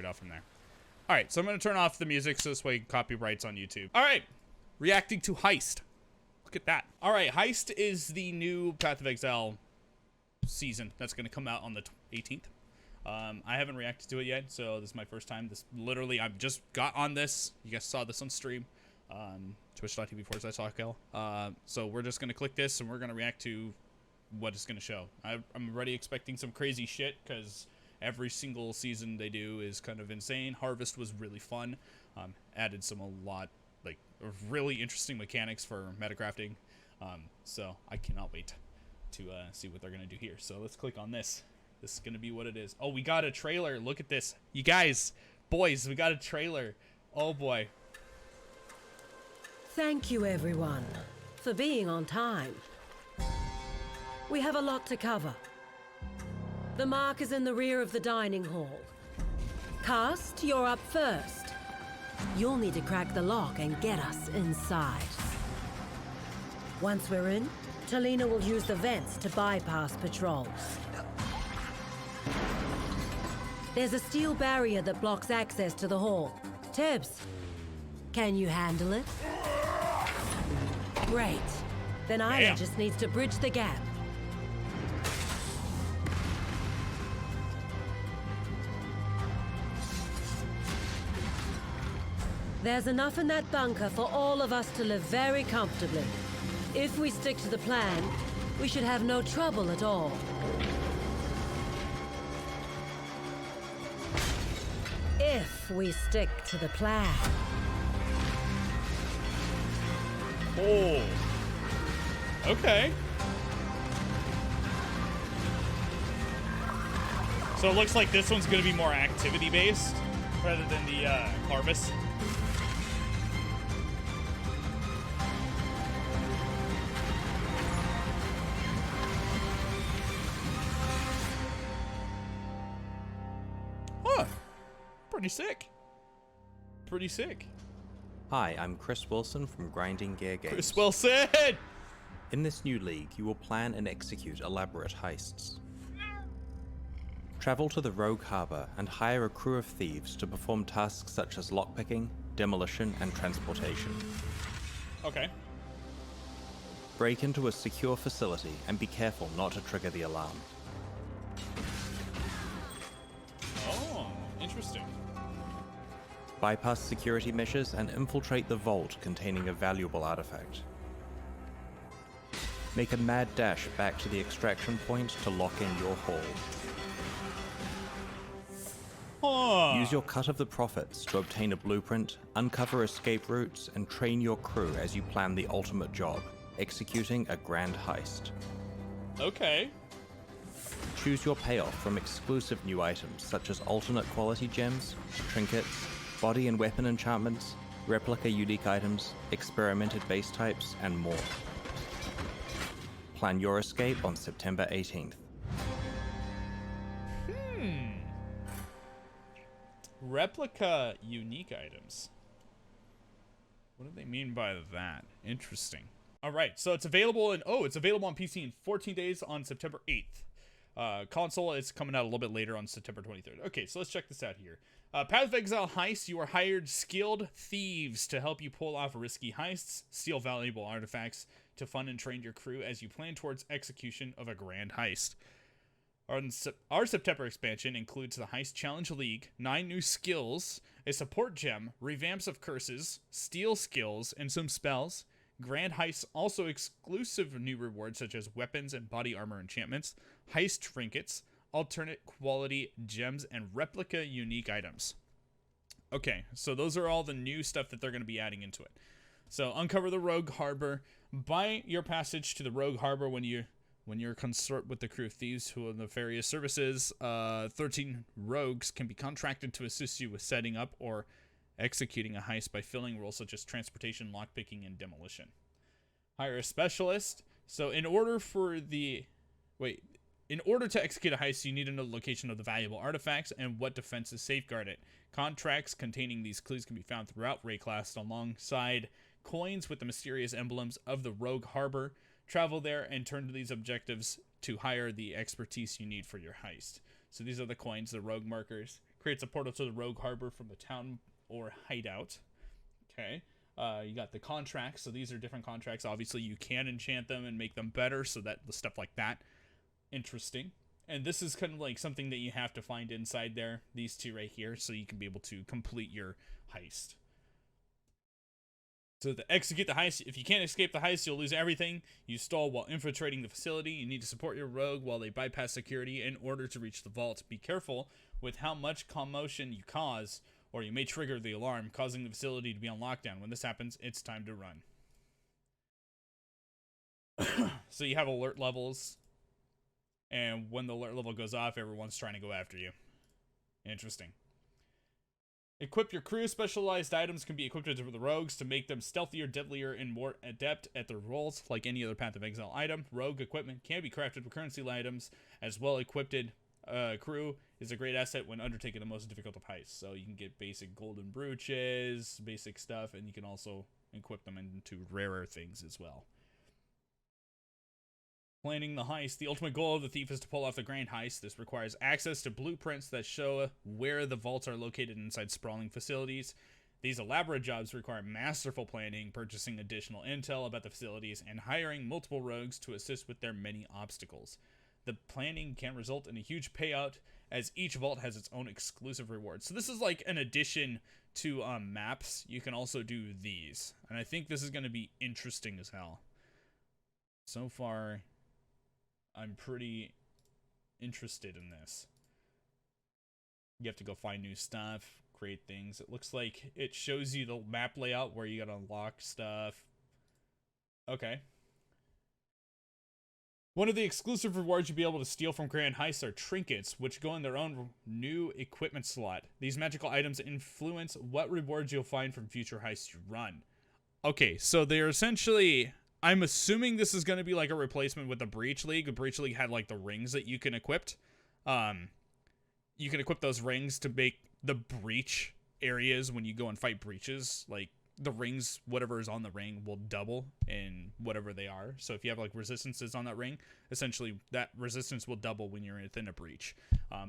it out from there. All right, so I'm going to turn off the music so this way copyrights on YouTube. All right, reacting to Heist. Look at that. All right, Heist is the new Path of Exile season that's going to come out on the 18th. I haven't reacted to it yet, so this is my first time. This literally, I've just got on this. You guys saw this on stream. Twitch.tv/ShawKill. So we're just going to click this and we're going to react to what it's going to show. I'm already expecting some crazy shit because every single season they do is kind of insane. Harvest was really fun. Added a lot of really interesting mechanics for metacrafting. So I cannot wait to see what they're going to do here. So let's click on this. This is going to be what it is. Oh, we got a trailer. Look at this. You guys, boys, we got a trailer. Oh, boy. Thank you, everyone, for being on time. We have a lot to cover. The mark is in the rear of the dining hall. Cast, you're up first. You'll need to crack the lock and get us inside. Once we're in, Talina will use the vents to bypass patrols. There's a steel barrier that blocks access to the hall. Tibbs, can you handle it? Great. Then Ida just needs to bridge the gap. There's enough in that bunker for all of us to live very comfortably. If we stick to the plan, we should have no trouble at all. If we stick to the plan. Oh. Okay. So it looks like this one's going to be more activity-based rather than the harvest. Huh. Pretty sick. Pretty sick. Hi, I'm Chris Wilson from Grinding Gear Games. Chris Wilson! In this new league, you will plan and execute elaborate heists. Travel to the Rogue Harbor and hire a crew of thieves to perform tasks such as lockpicking, demolition, and transportation. Okay. Break into a secure facility and be careful not to trigger the alarm. Oh, interesting. Bypass security measures and infiltrate the vault containing a valuable artifact. Make a mad dash back to the extraction point to lock in your haul. Use your cut of the profits to obtain a blueprint, uncover escape routes, and train your crew as you plan the ultimate job, executing a grand heist. Okay. Choose your payoff from exclusive new items such as alternate quality gems, trinkets, body and weapon enchantments, replica unique items, experimented base types, and more. Plan your escape on September 18th. Replica unique items. What do they mean by that? Interesting. All right, so it's available it's available on PC in 14 days on September 8th. Console is coming out a little bit later on September 23rd. Okay, so let's check this out here. Path of Exile Heist, you are hired skilled thieves to help you pull off risky heists, steal valuable artifacts to fund and train your crew as you plan towards execution of a grand heist. Our September expansion includes the Heist Challenge League, 9 new skills, a support gem, revamps of curses, steal skills, and some spells. Grand heists also exclusive new rewards such as weapons and body armor enchantments, heist trinkets, alternate quality gems, and replica unique items. Okay, so those are all the new stuff that they're going to be adding into it. So uncover the Rogue Harbor. Buy your passage to the Rogue Harbor when you're consort with the crew of thieves who are nefarious services. 13 rogues can be contracted to assist you with setting up or executing a heist by filling roles such as transportation, lockpicking, and demolition. Hire a specialist. So in order to execute a heist, you need to know the location of the valuable artifacts and what defenses safeguard it. Contracts containing these clues can be found throughout Rayclast alongside coins with the mysterious emblems of the Rogue Harbor. Travel there and turn to these objectives to hire the expertise you need for your heist. So these are the coins, the rogue markers. Creates a portal to the rogue harbor from the town or hideout. Okay. You got the contracts. So these are different contracts. Obviously, you can enchant them and make them better. So that stuff like that. Interesting. And this is kind of like something that you have to find inside there. These two right here. So you can be able to complete your heist. So to execute the heist, if you can't escape the heist, you'll lose everything you stole while infiltrating the facility. You need to support your rogue while they bypass security in order to reach the vault. Be careful with how much commotion you cause, or you may trigger the alarm, causing the facility to be on lockdown. When this happens, it's time to run. So you have alert levels, and when the alert level goes off, everyone's trying to go after you. Interesting. Equip your crew. Specialized items can be equipped with the rogues to make them stealthier, deadlier, and more adept at their roles. Like any other Path of Exile item, rogue equipment can be crafted with currency items. As well-equipped crew is a great asset when undertaking the most difficult of heists. So you can get basic golden brooches, basic stuff, and you can also equip them into rarer things as well. Planning the heist. The ultimate goal of the thief is to pull off the grand heist. This requires access to blueprints that show where the vaults are located inside sprawling facilities. These elaborate jobs require masterful planning, purchasing additional intel about the facilities, and hiring multiple rogues to assist with their many obstacles. The planning can result in a huge payout, as each vault has its own exclusive rewards. So this is like an addition to maps. You can also do these. And I think this is going to be interesting as hell. So far, I'm pretty interested in this. You have to go find new stuff, create things. It looks like it shows you the map layout where you gotta unlock stuff. Okay. One of the exclusive rewards you'll be able to steal from Grand Heists are trinkets, which go in their own new equipment slot. These magical items influence what rewards you'll find from future heists you run. Okay, so they're essentially... I'm assuming this is going to be like a replacement with the Breach League. The Breach League had like the rings that you can equip. You can equip those rings to make the breach areas when you go and fight breaches. Like the rings, whatever is on the ring will double in whatever they are. So if you have like resistances on that ring, essentially that resistance will double when you're within a breach.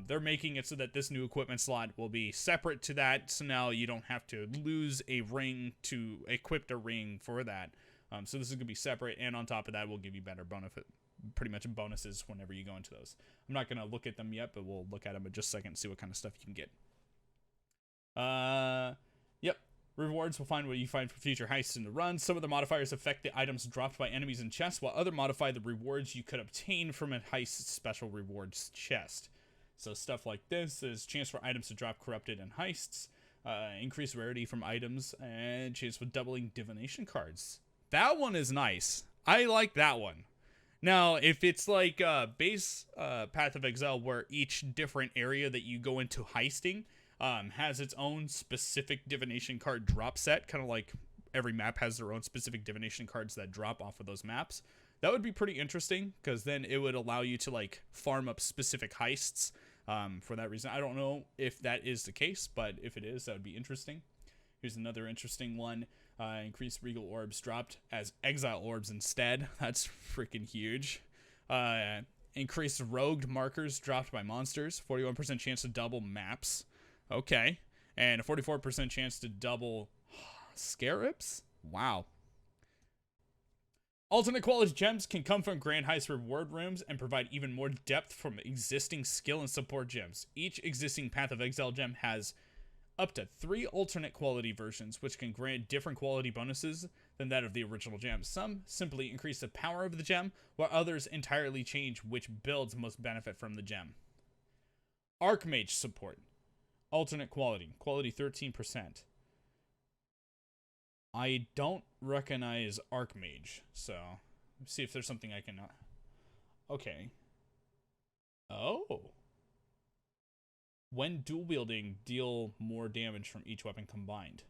They're making it so that this new equipment slot will be separate to that. So now you don't have to lose a ring to equip a ring for that. So this is going to be separate, and on top of that, we'll give you better pretty much bonuses whenever you go into those. I'm not going to look at them yet, but we'll look at them in just a second and see what kind of stuff you can get. Yep. Rewards will find what you find for future heists in the run. Some of the modifiers affect the items dropped by enemies in chests, while other modify the rewards you could obtain from a heist special rewards chest. So stuff like this is chance for items to drop corrupted in heists, increased rarity from items, and chance for doubling divination cards. That one is nice. I like that one. Now, if it's like base Path of Exile where each different area that you go into heisting has its own specific divination card drop set, kind of like every map has their own specific divination cards that drop off of those maps, that would be pretty interesting, because then it would allow you to like farm up specific heists for that reason. I don't know if that is the case, but if it is, that would be interesting. Here's another interesting one. Increased regal orbs dropped as exile orbs instead. That's freaking huge. Increased rogued markers dropped by monsters. 41% chance to double maps. Okay. And a 44% chance to double scarabs? Wow. Alternate quality gems can come from Grand Heist reward rooms and provide even more depth from existing skill and support gems. Each existing Path of Exile gem has up to 3 alternate quality versions, which can grant different quality bonuses than that of the original gem. Some simply increase the power of the gem, while others entirely change which builds most benefit from the gem. Archmage support. Alternate quality. Quality 13%. I don't recognize Archmage, so let's see if there's something I can... Okay. Oh. When dual wielding, deal more damage from each weapon combined.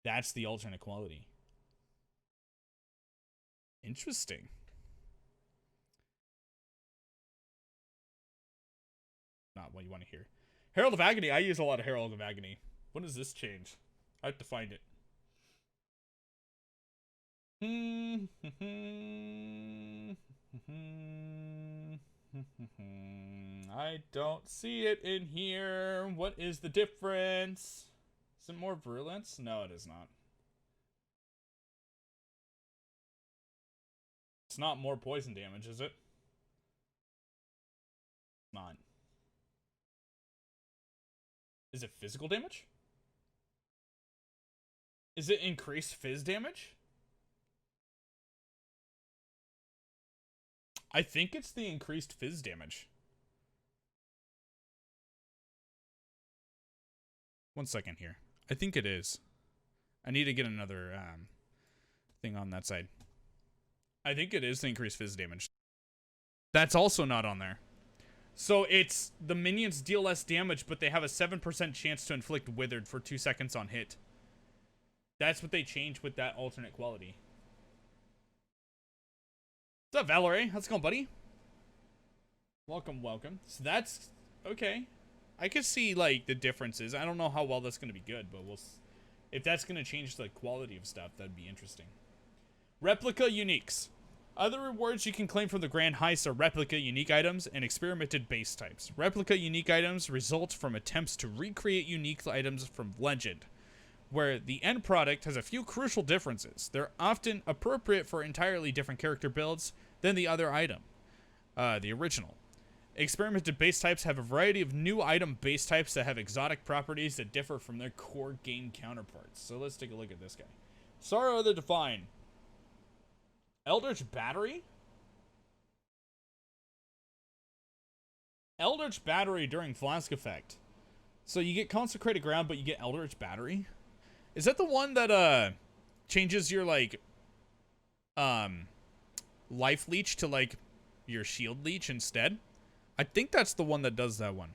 That's the alternate quality. Interesting. Not what you want to hear. Herald of Agony. I use a lot of Herald of Agony. When does this change? I have to find it. I don't see it in here. What is the difference? Is it more virulence? No, it is not. It's not more poison damage, is it? Not. Is it physical damage? Is it increased fizz damage? I think it's the increased fizz damage. One second here. I think it is. I need to get another thing on that side. I think it is the increased fizz damage. That's also not on there. So it's the minions deal less damage, but they have a 7% chance to inflict withered for 2 seconds on hit. That's what they changed with that alternate quality. What's up, Valerie? How's it going, buddy? Welcome, welcome. So that's okay. I could see like the differences. I don't know how well that's going to be good, but if that's going to change the quality of stuff, that'd be interesting. Replica uniques. Other rewards you can claim from the Grand Heist are replica unique items and experimented base types. Replica unique items result from attempts to recreate unique items from Legend, where the end product has a few crucial differences. They're often appropriate for entirely different character builds than the other item, the original. Experimented base types have a variety of new item base types that have exotic properties that differ from their core game counterparts. So let's take a look at this guy. Sorrow of the Divine. Eldritch Battery? Eldritch Battery during Flask Effect. So you get Consecrated Ground, but you get Eldritch Battery? Is that the one that, changes your, like, life leech to, like, your shield leech instead? I think that's the one that does that one.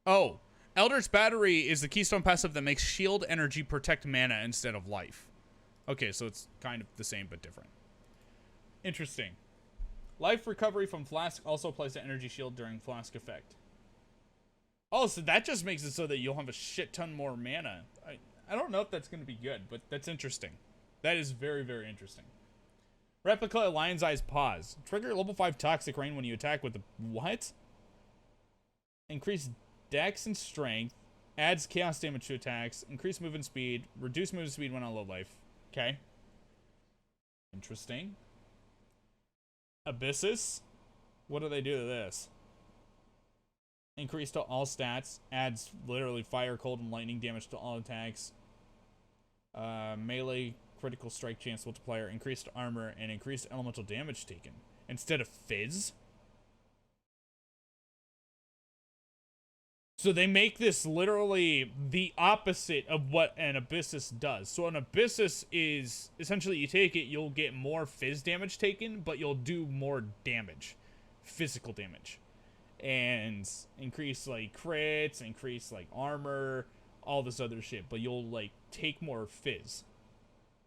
Oh, Eldritch Battery is the keystone passive that makes shield energy protect mana instead of life. Okay, so it's kind of the same but different. Interesting. Life recovery from Flask also applies to energy shield during Flask Effect. Oh, so that just makes it so that you'll have a shit ton more mana. I don't know if that's going to be good, but that's interesting. That is very, very interesting. Replica Lion's Eyes Pause. Trigger level 5 Toxic Rain when you attack with the... What? Increase dex and strength. Adds chaos damage to attacks. Increase movement speed. Reduce movement speed when on low life. Okay. Interesting. Abyssus. What do they do to this? Increase to all stats. Adds literally fire, cold, and lightning damage to all attacks. Melee critical strike chance multiplier. Increased armor and increased elemental damage taken. Instead of fizz. So they make this literally the opposite of what an Abyssus does. So an Abyssus is, essentially you take it, you'll get more fizz damage taken, but you'll do more damage. Physical damage. And increase, like, crits, increase, like, armor, all this other shit. But you'll, like, take more fizz.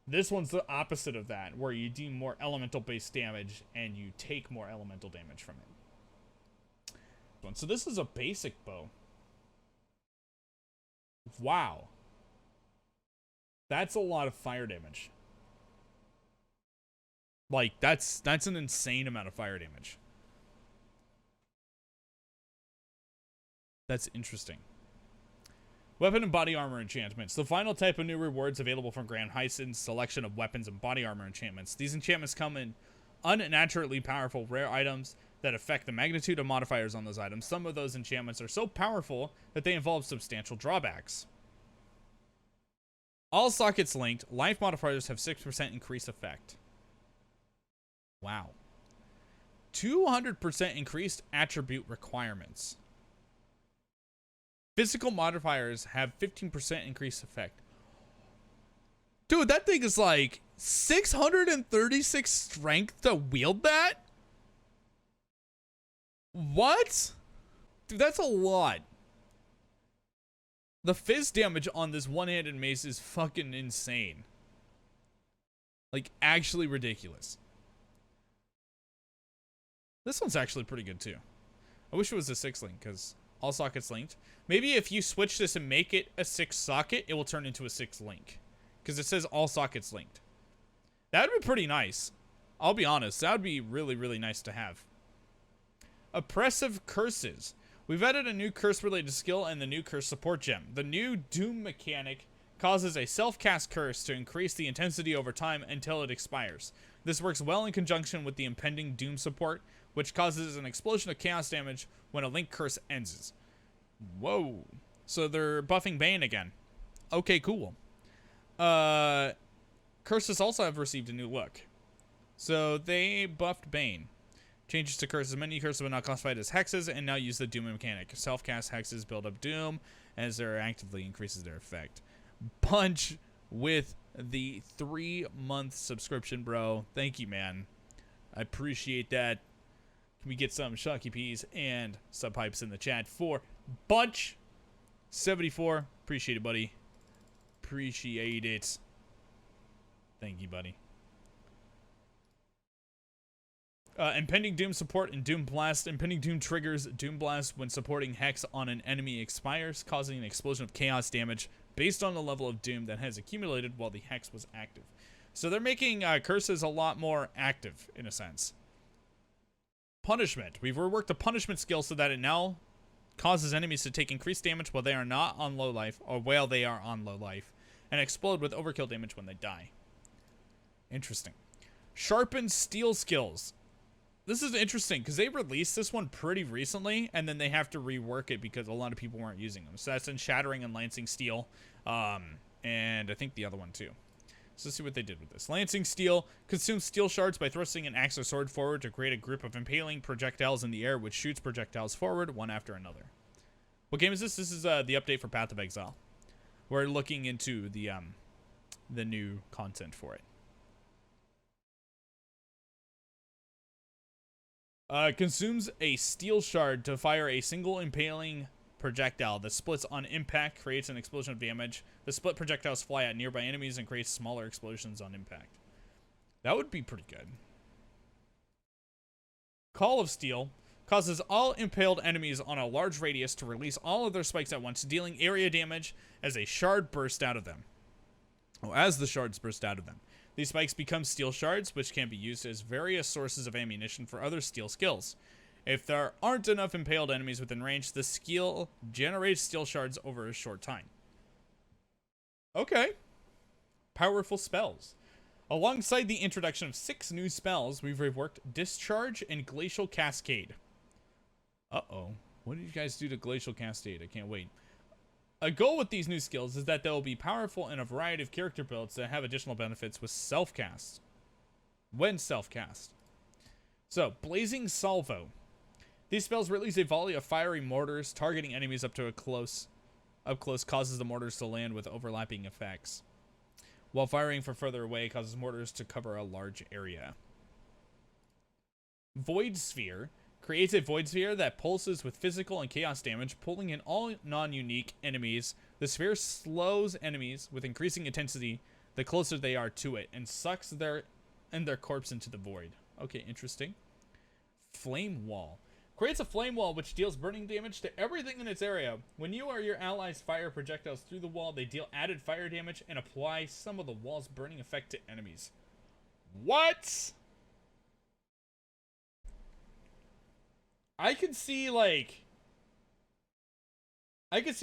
This one's the opposite of that, where you do more elemental-based damage, and you take more elemental damage from it. So this is a basic bow. Wow. That's a lot of fire damage. Like, that's an insane amount of fire damage. That's interesting. Weapon and body armor enchantments. The final type of new rewards available from Grand Heist's selection of weapons and body armor enchantments. These enchantments come in unnaturally powerful rare items that affect the magnitude of modifiers on those items. Some of those enchantments are so powerful that they involve substantial drawbacks. All sockets linked. Life modifiers have 6% increase effect. Wow. 200% increased attribute requirements. Physical modifiers have 15% increased effect. Dude, that thing is like 636 strength to wield that? What? Dude, that's a lot. The fizz damage on this one-handed mace is fucking insane. Like, actually ridiculous. This one's actually pretty good, too. I wish it was a 6-link, because all sockets linked. Maybe if you switch this and make it a 6-socket, it will turn into a 6-link. Because it says all sockets linked. That would be pretty nice. I'll be honest. That would be really, really nice to have. Oppressive curses. We've added a new curse-related skill and the new curse support gem. The new Doom mechanic causes a self-cast curse to increase the intensity over time until it expires. This works well in conjunction with the impending Doom support, which causes an explosion of chaos damage when a link curse ends. Whoa. So they're buffing Bane again. Okay, cool. Curses also have received a new look. So they buffed Bane. Changes to curses. Many curses were not classified as hexes and now use the Doom mechanic. Self-cast hexes build up Doom as there actively increases their effect. Punch with the 3-month subscription, bro. Thank you, man. I appreciate that. Can we get some Shocky Peas and sub pipes in the chat for Bunch 74? Appreciate it, buddy. Appreciate it. Thank you, buddy. Impending Doom support and Doom Blast. Impending Doom triggers Doom Blast when supporting Hex on an enemy expires, causing an explosion of chaos damage based on the level of Doom that has accumulated while the Hex was active. So they're making curses a lot more active, in a sense. Punishment. We've reworked the punishment skill so that it now causes enemies to take increased damage while they are not on low life, or while they are on low life, and explode with overkill damage when they die. Interesting. Sharpened steel skills. This is interesting because they released this one pretty recently, and then they have to rework it because a lot of people weren't using them. So that's in Shattering and Lancing Steel, and I think the other one too. So let's see what they did with this. Lancing Steel consumes steel shards by thrusting an axe or sword forward to create a group of impaling projectiles in the air, which shoots projectiles forward one after another. What game is this? This is the update for Path of Exile. We're looking into the new content for it. Consumes a steel shard to fire a single impaling projectile that splits on impact, creates an explosion of damage. The split projectiles fly at nearby enemies and creates smaller explosions on impact. That would be pretty good. Call of Steel causes all impaled enemies on a large radius to release all of their spikes at once, dealing area damage as a shard bursts out of them. Oh, as the shards burst out of them. These spikes become steel shards, which can be used as various sources of ammunition for other steel skills. If there aren't enough impaled enemies within range, the skill generates steel shards over a short time. Okay. Powerful spells. Alongside the introduction of 6 new spells, we've reworked Discharge and Glacial Cascade. Uh-oh. What did you guys do to Glacial Cascade? I can't wait. A goal with these new skills is that they will be powerful in a variety of character builds that have additional benefits with self-cast. When self-cast. So, Blazing Salvo. These spells release a volley of fiery mortars, targeting enemies up close causes the mortars to land with overlapping effects. While firing from further away causes mortars to cover a large area. Void Sphere creates a void sphere that pulses with physical and chaos damage, pulling in all non-unique enemies. The sphere slows enemies with increasing intensity the closer they are to it, and sucks their corpse into the void. Okay, interesting. Flame Wall. Creates a flame wall which deals burning damage to everything in its area. When you or your allies fire projectiles through the wall, they deal added fire damage and apply some of the wall's burning effect to enemies. What? I could see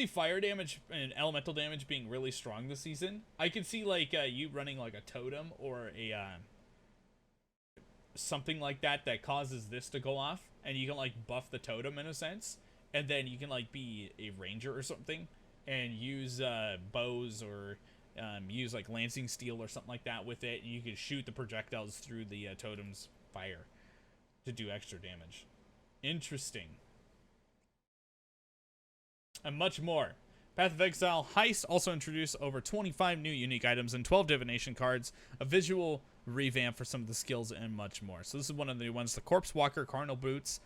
fire damage and elemental damage being really strong this season. I could see you running like a totem or a something like that causes this to go off, and you can buff the totem in a sense, and then you can be a ranger or something and use bows or use lancing steel or something like that with it, and you can shoot the projectiles through the totem's fire to do extra damage. Interesting. And much more. Path of Exile Heist also introduced over 25 new unique items and 12 divination cards, a visual revamp for some of the skills, and much more. So this is one of the new ones. The Corpse Walker Cardinal Boots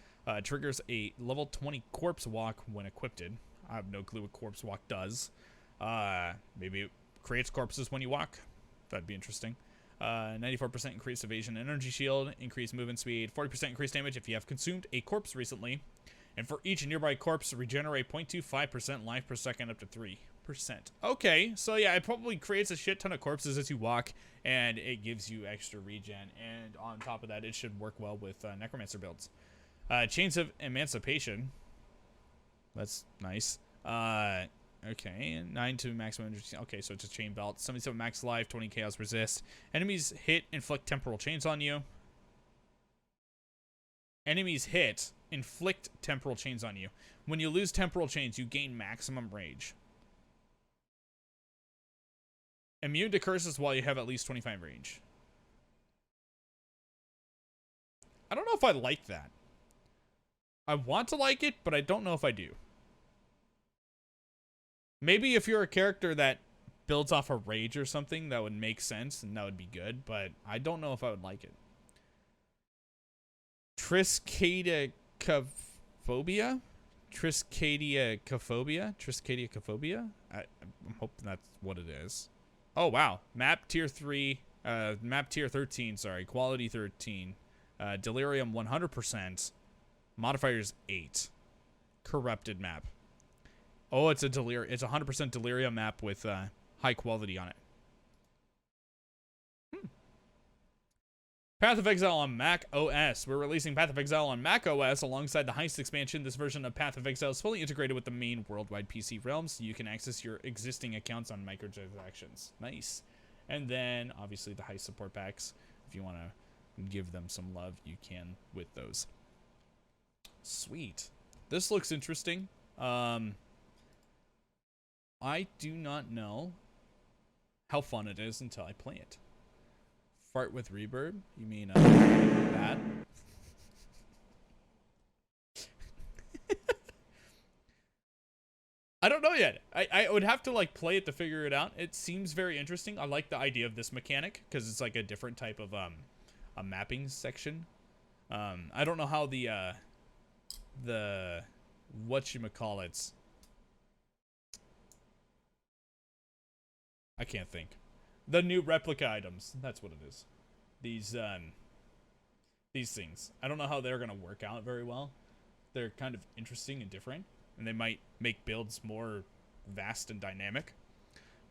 triggers a level 20 Corpse Walk when equipped. I have no clue what Corpse Walk does. Maybe it creates corpses when you walk. That'd be interesting. 94% increased evasion energy shield, increased movement speed, 40% increased damage if you have consumed a corpse recently, and for each nearby corpse, regenerate 0.25% life per second up to 3%. Okay, so yeah, it probably creates a shit ton of corpses as you walk, and it gives you extra regen, and on top of that, it should work well with necromancer builds. Chains of Emancipation. That's nice. Okay, 9 to maximum. Okay, so it's a chain belt. 77 max life, 20 chaos resist. Enemies hit, inflict temporal chains on you. Enemies hit, inflict temporal chains on you. When you lose temporal chains, you gain maximum rage. Immune to curses while you have at least 25 range. I don't know if I like that. I want to like it, but I don't know if I do. Maybe if you're a character that builds off a rage or something, that would make sense and that would be good, but I don't know if I would like it. Triskaidekaphobia? Triskaidekaphobia? I'm hoping that's what it is. Oh, wow. Map tier 3, map tier 13, sorry. Quality 13. Delirium 100%. Modifiers 8. Corrupted map. Oh, it's a 100% delirium map with high quality on it. Path of Exile on Mac OS. We're releasing Path of Exile on Mac OS alongside the Heist expansion. This version of Path of Exile is fully integrated with the main worldwide PC realm, so you can access your existing accounts on microtransactions. Nice. And then, obviously, the Heist support packs. If you want to give them some love, you can with those. Sweet. This looks interesting. I do not know how fun it is until I play it. Fart with reverb? You mean that? I don't know yet. I would have to like play it to figure it out. It seems very interesting. I like the idea of this mechanic because it's like a different type of a mapping section. I don't know how the whatchamacallits. I can't think. The new replica items. That's what it is. These things. I don't know how they're going to work out very well. They're kind of interesting and different. And they might make builds more vast and dynamic.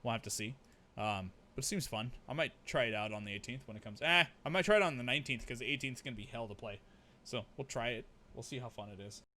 We'll have to see. But it seems fun. I might try it out on the 18th when it comes. I might try it on the 19th because the 18th is going to be hell to play. So we'll try it. We'll see how fun it is.